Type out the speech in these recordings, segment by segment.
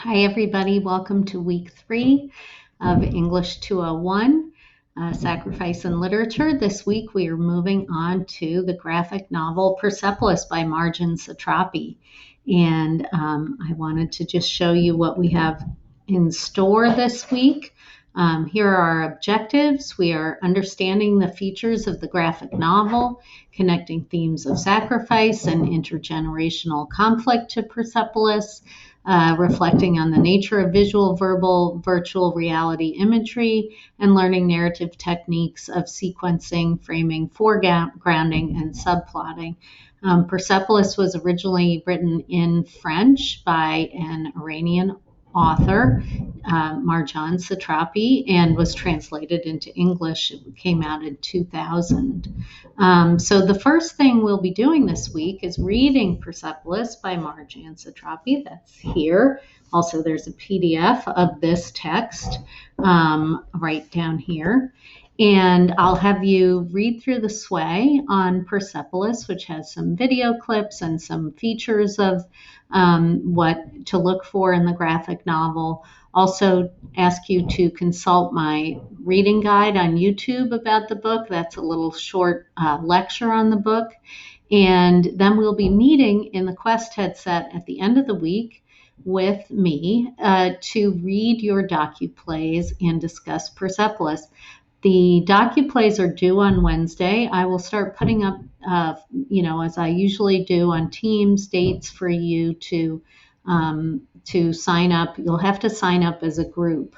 Hi, everybody. Welcome to week 3 of English 201, Sacrifice in Literature. This week we are moving on to the graphic novel Persepolis by Marjane Satrapi. And I wanted to just show you what we have in store this week. Here are our objectives. We are understanding the features of the graphic novel, connecting themes of sacrifice and intergenerational conflict to Persepolis, reflecting on the nature of visual, verbal, virtual reality imagery, and learning narrative techniques of sequencing, framing, foregrounding, and subplotting. Persepolis was originally written in French by an Iranian author, Marjane Satrapi, and was translated into English. It came out in 2000. So the first thing we'll be doing this week is reading Persepolis by Marjane Satrapi. That's here. Also, there's a PDF of this text right down here. And I'll have you read through the sway on Persepolis, which has some video clips and some features of what to look for in the graphic novel. Also ask you to consult my reading guide on YouTube about the book. That's a little short lecture on the book. And then we'll be meeting in the Quest headset at the end of the week with me to read your docu-plays and discuss Persepolis. The docu-plays are due on Wednesday. I will start putting up, as I usually do on Teams, dates for you to sign up. You'll have to sign up as a group.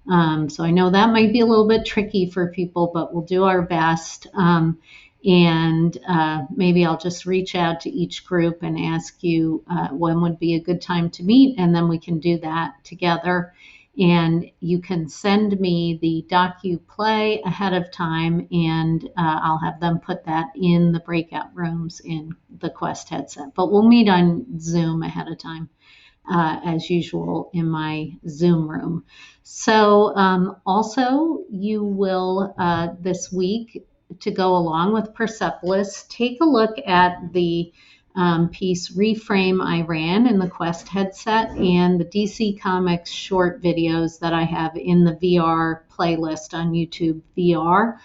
So I know that might be a little bit tricky for people, but we'll do our best. And maybe I'll just reach out to each group and ask you when would be a good time to meet, and then we can do that together. And you can send me the docu-play ahead of time, and I'll have them put that in the breakout rooms in the Quest headset. But we'll meet on Zoom ahead of time, as usual, in my Zoom room. So also, you will, this week, to go along with Persepolis, take a look at the piece Reframe Iran in the Quest headset and the DC Comics short videos that I have in the VR playlist on YouTube VR.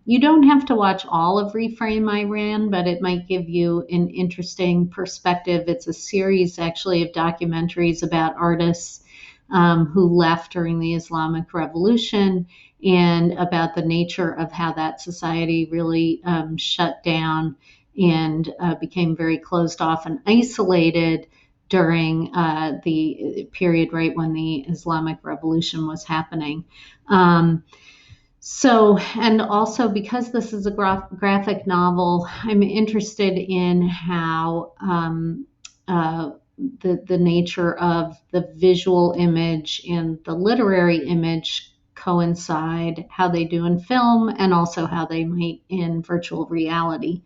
You don't have to watch all of Reframe Iran, but it might give you an interesting perspective. It's a series actually of documentaries about artists who left during the Islamic Revolution and about the nature of how that society really shut down and became very closed off and isolated during the period right when the Islamic Revolution was happening. And also because this is a graphic novel, I'm interested in how the nature of the visual image and the literary image coincide, how they do in film, and also how they might in virtual reality.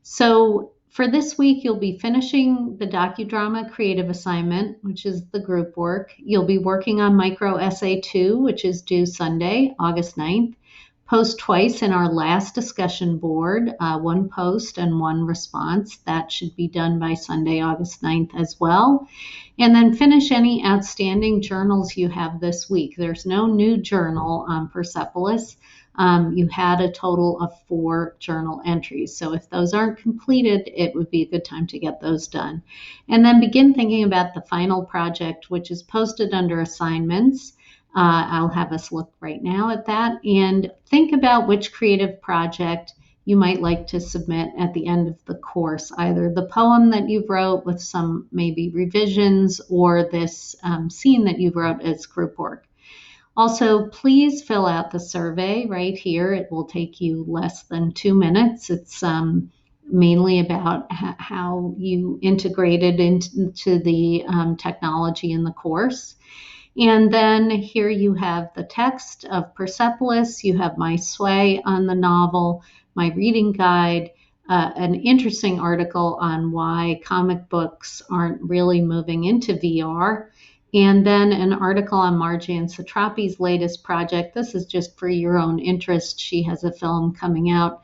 So for this week, you'll be finishing the docudrama creative assignment, which is the group work. You'll be working on micro essay 2, which is due Sunday, August 9th. Post twice in our last discussion board, one post and one response. That should be done by Sunday, August 9th as well. And then finish any outstanding journals you have this week. There's no new journal on Persepolis. You had a total of 4 journal entries. So if those aren't completed, it would be a good time to get those done. And then begin thinking about the final project, which is posted under assignments. I'll have us look right now at that and think about which creative project you might like to submit at the end of the course, either the poem that you wrote with some maybe revisions or this scene that you wrote as group work. Also, please fill out the survey right here. It will take you less than 2 minutes. It's mainly about how you integrated into the technology in the course. And then here you have the text of Persepolis. You have my sway on the novel, my reading guide, an interesting article on why comic books aren't really moving into VR, and then an article on Marjane Satrapi's latest project. This is just for your own interest. She has a film coming out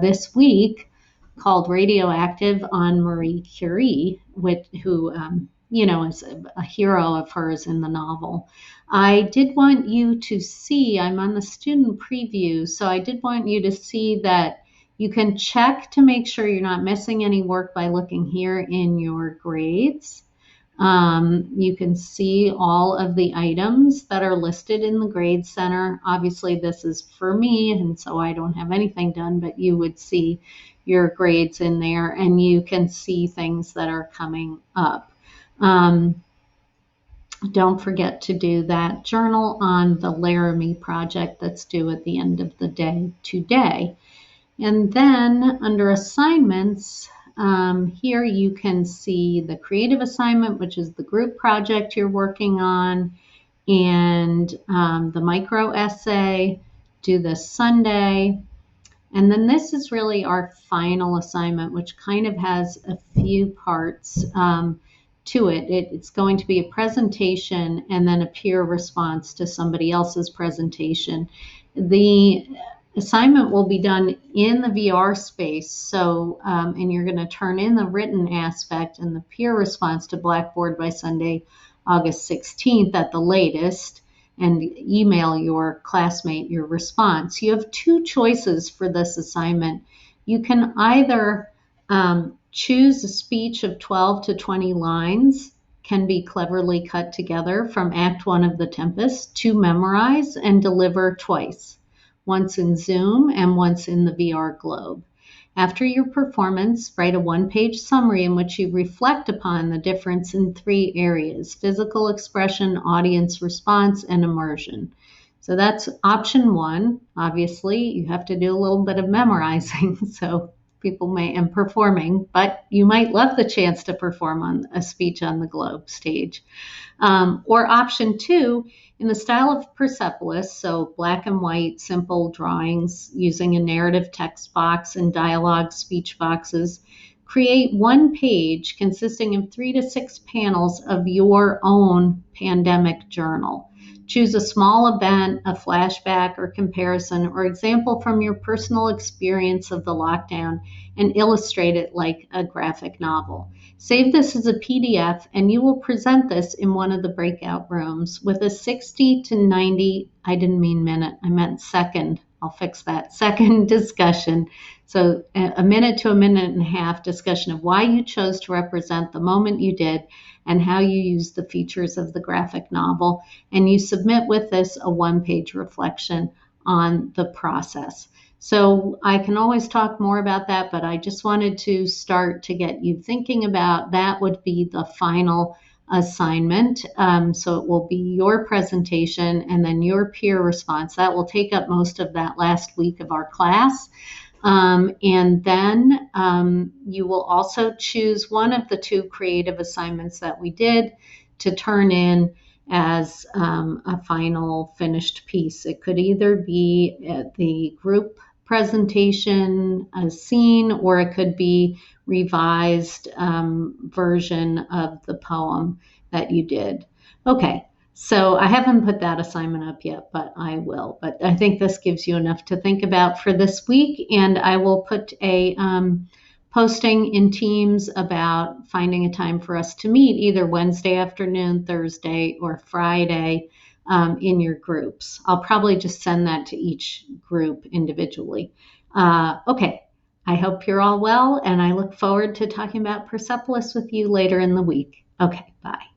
this week called Radioactive on Marie Curie, who is a hero of hers in the novel. I did want you to see, I'm on the student preview, so I did want you to see that you can check to make sure you're not missing any work by looking here in your grades. You can see all of the items that are listed in the grade center. Obviously, this is for me, and so I don't have anything done, but you would see your grades in there, and you can see things that are coming up. Don't forget to do that journal on the Laramie project that's due at the end of the day today. And then under assignments, here you can see the creative assignment, which is the group project you're working on, and the micro essay, due this Sunday. And then this is really our final assignment, which kind of has a few parts to it. It's going to be a presentation and then a peer response to somebody else's presentation. The assignment will be done in the VR space. So, and you're going to turn in the written aspect and the peer response to Blackboard by Sunday, August 16th at the latest, and email your classmate your response. You have two choices for this assignment. You can either choose a speech of 12 to 20 lines, can be cleverly cut together from Act 1 of The Tempest, to memorize and deliver twice, once in Zoom and once in the VR Globe. After your performance, write a one-page summary in which you reflect upon the difference in 3 areas: physical expression, audience response, and immersion. So that's option 1. Obviously, you have to do a little bit of memorizing, so people may, and performing, but you might love the chance to perform on a speech on the Globe stage. Or option 2, in the style of Persepolis, so black and white, simple drawings using a narrative text box and dialogue speech boxes, create one page consisting of 3 to 6 panels of your own pandemic journal. Choose a small event, a flashback or comparison, or example from your personal experience of the lockdown and illustrate it like a graphic novel. Save this as a PDF and you will present this in one of the breakout rooms with a 60 to 90, I didn't mean minute, I meant second, I'll fix that, second discussion. So a minute to a minute and a half discussion of why you chose to represent the moment you did and how you used the features of the graphic novel. And you submit with this a one-page reflection on the process. So I can always talk more about that, but I just wanted to start to get you thinking about that would be the final assignment. So it will be your presentation and then your peer response. That will take up most of that last week of our class. And then you will also choose one of the 2 creative assignments that we did to turn in as a final finished piece. It could either be the group presentation, a scene, or it could be revised version of the poem that you did. Okay, so I haven't put that assignment up yet, but I will. But I think this gives you enough to think about for this week, and I will put a posting in Teams about finding a time for us to meet either Wednesday afternoon, Thursday, or Friday in your groups. I'll probably just send that to each group individually. Okay, I hope you're all well, and I look forward to talking about Persepolis with you later in the week. Okay, bye.